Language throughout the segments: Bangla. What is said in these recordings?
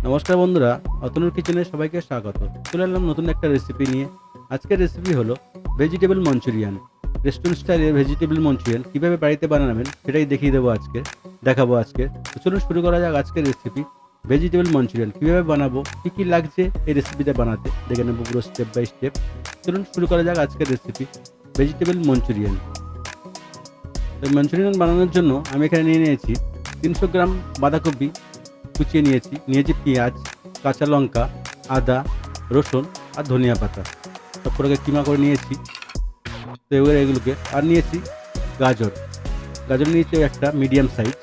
নমস্কার বন্ধুরা, অতনুর কিচেনে সবাইকে স্বাগত। চলে এলাম নতুন একটা রেসিপি নিয়ে। আজকের রেসিপি হলো ভেজিটেবল মঞ্চুরিয়ান। রেস্টুরেন্ট স্টাইলের ভেজিটেবল মঞ্চুরিয়ান কীভাবে বাড়িতে বানাবেন সেটাই দেখিয়ে দেখাবো আজকে। তো চলুন শুরু করা যাক আজকের রেসিপি। ভেজিটেবল মঞ্চুরিয়ান কীভাবে বানাবো, কী কী লাগছে এই রেসিপিটা বানাতে, দেখে নেবো পুরো স্টেপ বাই স্টেপ। চলুন শুরু করা যাক আজকের রেসিপি ভেজিটেবল মঞ্চুরিয়ান। তো মঞ্চুরিয়ান বানানোর জন্য আমি এখানে নিয়ে নিয়েছি 300 গ্রাম বাঁধাকপি কুচিয়ে নিয়েছি পেঁয়াজ, কাঁচা লঙ্কা, আদা, রসুন আর ধনিয়া পাতা সবগুলোকে কিমা করে নিয়েছি। তো এবারে এগুলোকে আর নিয়েছি গাজর নিয়েছি একটা মিডিয়াম সাইজ,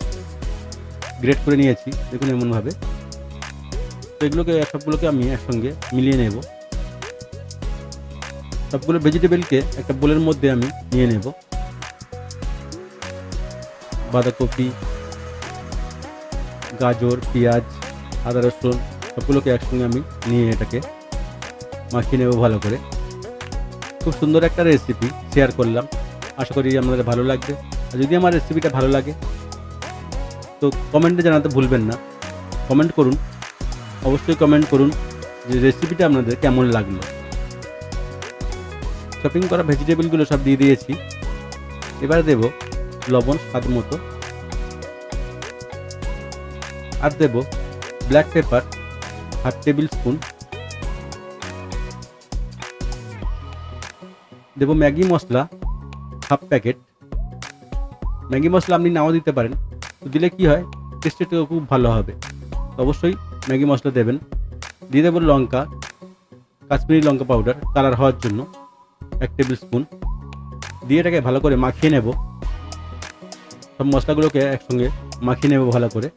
গ্রেট করে নিয়েছি দেখুন এমনভাবে। তো এগুলোকে সবগুলোকে আমি একসঙ্গে মিলিয়ে নেব। সবগুলো ভেজিটেবলকে একটা বোলের মধ্যে আমি নিয়ে নেব। বাঁধাকপি, গাজর, পেঁয়াজ, আদা, রসুন সবগুলোকে একসঙ্গে আমি নিয়ে এটাকে মাখিয়ে নেব ভালো করে। খুব সুন্দর একটা রেসিপি শেয়ার করলাম, আশা করি আপনাদের ভালো লাগবে। আর যদি আমার রেসিপিটা ভালো লাগে তো কমেন্টে জানাতে ভুলবেন না। কমেন্ট করুন, অবশ্যই কমেন্ট করুন যে রেসিপিটা আপনাদের কেমন লাগলো। শপিং করা ভেজিটেবলগুলো সব দিয়ে দিয়েছি। এবারে দেব লবণ স্বাদ মতো, আর দেব black pepper half tablespoon, দেব ম্যাগি মশলা হাফ প্যাকেট। ম্যাগি মশলা আপনি নাও দিতে পারেন, তো দিলে কি হয় টেস্টটা খুব ভালো হবে। অবশ্যই ম্যাগি মশলা দেবেন। দিয়ে দেবো লঙ্কা, কাশ্মীরি লঙ্কা পাউডার কালার হওয়ার জন্য 1 টেবিল স্পুন। দিয়ে এটাকে ভালো করে মাখিয়ে নেব। সব মশলাগুলোকে একসঙ্গে মাখিয়ে নেব ভালো করে।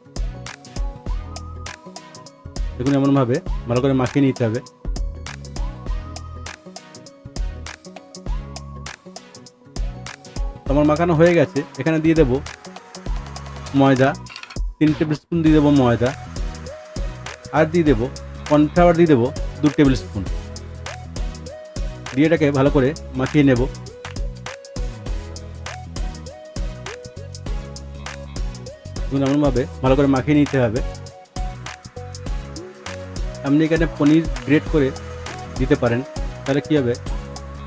দেখুন এমনভাবে ভালো করে মাখিয়ে নিতে হবে। আমার মাখানো হয়ে গেছে। এখানে দিয়ে দেব ময়দা, 3 টেবিল স্পুন দিয়ে দেবো ময়দা, আর দিয়ে দেবো কর্নফ্লাওয়ার, দিয়ে দেবো 2 টেবিল স্পুন। দিয়ে এটাকে ভালো করে মাখিয়ে নেব। এমনভাবে ভালো করে মাখিয়ে নিতে হবে। আপনি এখানে পনির গ্রেট করে দিতে পারেন, তাহলে কী হবে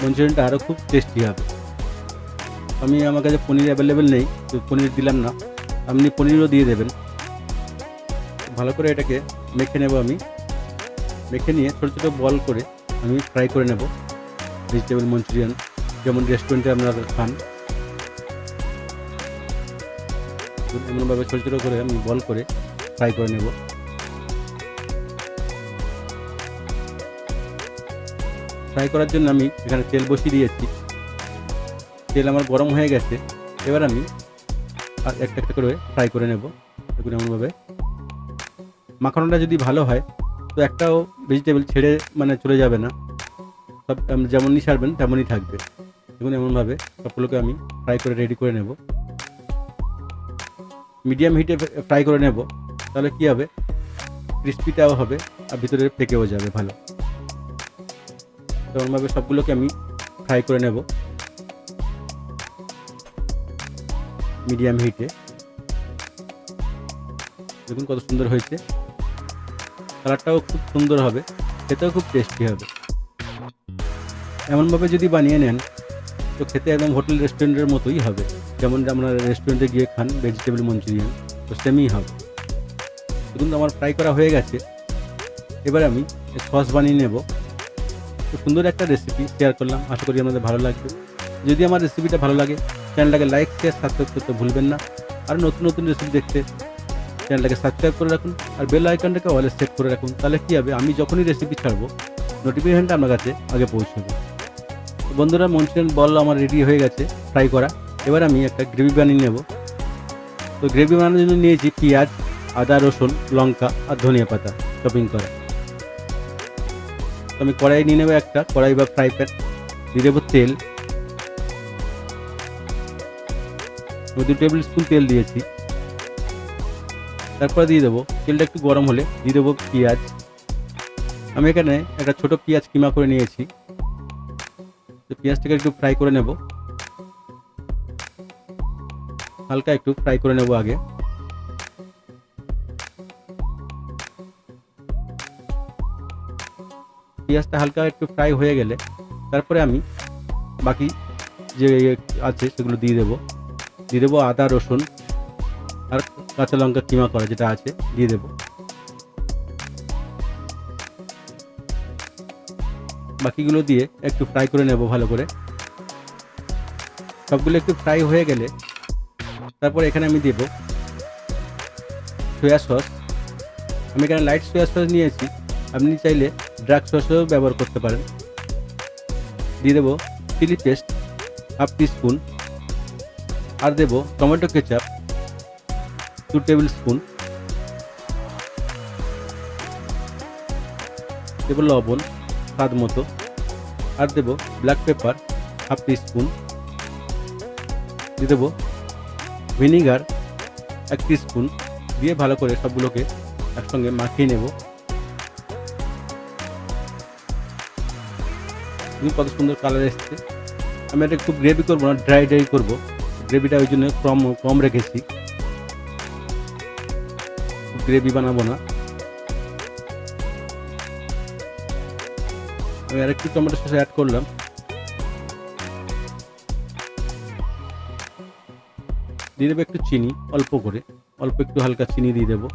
মঞ্চুরিয়ানটা আরও খুব টেস্টি হবে। আমার কাছে পনির অ্যাভেলেবেল নেই, তো পনির দিলাম না। আপনি পনিরও দিয়ে দেবেন। ভালো করে এটাকে মেখে নেব। আমি মেখে নিয়ে ছোটো ছোটো বল করে আমি ফ্রাই করে নেব ভেজিটেবল মঞ্চুরিয়ান, যেমন রেস্টুরেন্টে আপনারা খান। এমনভাবে ছোটো ছোটো করে আমি বল করে ফ্রাই করে নেব। ফ্রাই করার জন্য আমি এখানে তেল বসিয়ে দিয়েছি। তেল আমার গরম হয়ে গেছে। এবার আমি আর একটা একটা করে ফ্রাই করে নেব। দেখুন এমনভাবে মাখানোটা যদি ভালো হয় তো একটাও ভেজিটেবল ছেড়ে চলে যাবে না। সব যেমনই ছাড়বেন তেমনই থাকবে। দেখুন এমনভাবে সবগুলোকে আমি ফ্রাই করে রেডি করে নেব। মিডিয়াম হিটে ফ্রাই করে নেব, তাহলে কী হবে ক্রিস্পিটাও হবে আর ভিতরে পেকেও যাবে ভালো। তেমনভাবে সবগুলোকে আমি ফ্রাই করে নেব মিডিয়াম হিটে। দেখুন কত সুন্দর হয়েছে, কালারটাও খুব সুন্দর হবে, খেতেও খুব টেস্টি হবে। এমনভাবে যদি বানিয়ে নেন তো খেতে একদম হোটেল রেস্টুরেন্টের মতোই হবে, যেমন আমরা রেস্টুরেন্টে গিয়ে খান ভেজিটেবল মঞ্চুরিয়ান, তো সেমই হবে। দেখুন আমার ফ্রাই করা হয়ে গেছে। এবার আমি সস বানিয়ে নেব। খুব সুন্দর একটা রেসিপি শেয়ার করলাম, আশা করি আপনাদের ভালো লাগবে। যদি আমার রেসিপিটা ভালো লাগে চ্যানেলটাকে লাইক, শেয়ার, সাবস্ক্রাইব করতে ভুলবেন না। আর নতুন নতুন রেসিপি দেখতে চ্যানেলটাকে সাবস্ক্রাইব করে রাখুন, আর বেল আইকনটাকে অলে সেট করে রাখুন। তাহলে কী হবে আমি যখনই রেসিপি ছাড়বো নোটিফিকেশনটা আপনার কাছে আগে পৌঁছবে। বন্ধুরা, মঞ্চুরিয়ান বল আমার রেডি হয়ে গেছে ফ্রাই করা। এবার আমি একটা গ্রেভি বানিয়ে নেব। তো গ্রেভি বানানোর জন্য নিয়েছি পেঁয়াজ, আদা, রসুন, লঙ্কা আর ধনিয়া পাতা চপিং করা। তো আমি কড়াই নিয়ে নেবো, একটা কড়াই বা ফ্রাই প্যান, দিয়ে দেবো তেল। 2 টেবিল স্পুন তেল দিয়েছি। তারপরে দিয়ে দেবো, তেলটা একটু গরম হলে দিয়ে দেবো পেঁয়াজ। আমি এখানে একটা ছোটো পেঁয়াজ কিমা করে নিয়েছি। তো পেঁয়াজটাকে একটু ফ্রাই করে নেব, হালকা একটু ফ্রাই করে নেব আগে। পেঁয়াজটা হালকা একটু ফ্রাই হয়ে গেলে তারপরে আমি বাকি যে আছে সেগুলো দিয়ে দেবো আদা রসুন আর কাঁচা লঙ্কা কিমা করা যেটা আছে দিয়ে দেবো। বাকিগুলো দিয়ে একটু ফ্রাই করে নেব ভালো করে। সবগুলো একটু ফ্রাই হয়ে গেলে তারপর এখানে আমি দেব সয়া সস। আমি এখানে লাইট সয়া সস নিয়েছি, আপনি চাইলে ডার্ক সসও ব্যবহার করতে পারেন। দিয়ে দেবো চিলি পেস্ট হাফ টিস্পুন, আর দেবো টমেটো কেচাপ 2 টেবিল স্পুন, দেবো লবণ স্বাদ মতো, আর দেবো ব্ল্যাক পেপার হাফ টিস্পুন, দিয়ে দেবো ভিনিগার 1 টিস্পুন। দিয়ে ভালো করে সবগুলোকে একসঙ্গে মাখিয়ে নেব। কত সুন্দর কালার এসছে। আমি এটা খুব গ্রেভি করবো না, ড্রাই করবো। গ্রেভিটা ওই জন্য কম রেখেছি, গ্রেভি বানাবো না। আমি আরেকটু টমেটো সস অ্যাড করলাম। দিয়ে দেবো একটু চিনি, অল্প করে, অল্প একটু হালকা চিনি দিয়ে দেবো।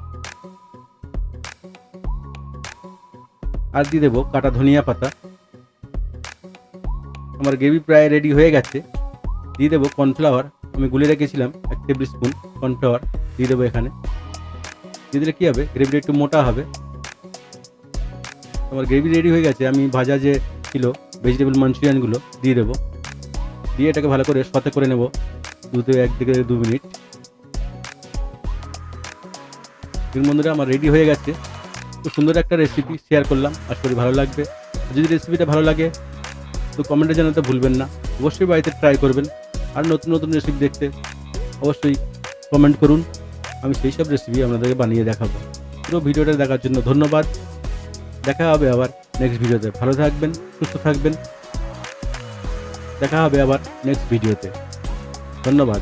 আর দিয়ে দেবো কাটা ধনিয়া পাতা। আমার গ্রেভি প্রায় রেডি হয়ে গেছে। দিয়ে দেবো কর্নফ্লাওয়ার, আমি গুলে রেখেছিলাম 1 টেবিল স্পুন কর্নফ্লাওয়ার দিয়ে দেবো এখানে। দিয়ে দিলে কী হবে, গ্রেভিটা একটু মোটা হবে। আমার গ্রেভি রেডি হয়ে গেছে। আমি ভাজা যে ছিল ভেজিটেবল মাঞ্চুরিয়ানগুলো দিয়ে দেবো। দিয়ে এটাকে ভালো করে সতে করে নেব 1 থেকে 2 মিনিট। বন্ধুরা আমার রেডি হয়ে গেছে। খুব সুন্দর একটা রেসিপি শেয়ার করলাম, আশা করি ভালো লাগবে। যদি রেসিপিটা ভালো লাগে তো কমেন্টে জানাতে ভুলবেন না। অবশ্যই বাড়িতে ট্রাই করবেন। আর নতুন নতুন রেসিপি দেখতে অবশ্যই কমেন্ট করুন, আমি সেই সব রেসিপি আপনাদেরকে বানিয়ে দেখাবো। পুরো ভিডিওটা দেখার জন্য ধন্যবাদ। দেখা হবে আবার নেক্সট ভিডিওতে। ভালো থাকবেন, সুস্থ থাকবেন। দেখা হবে আবার নেক্সট ভিডিওতে। ধন্যবাদ।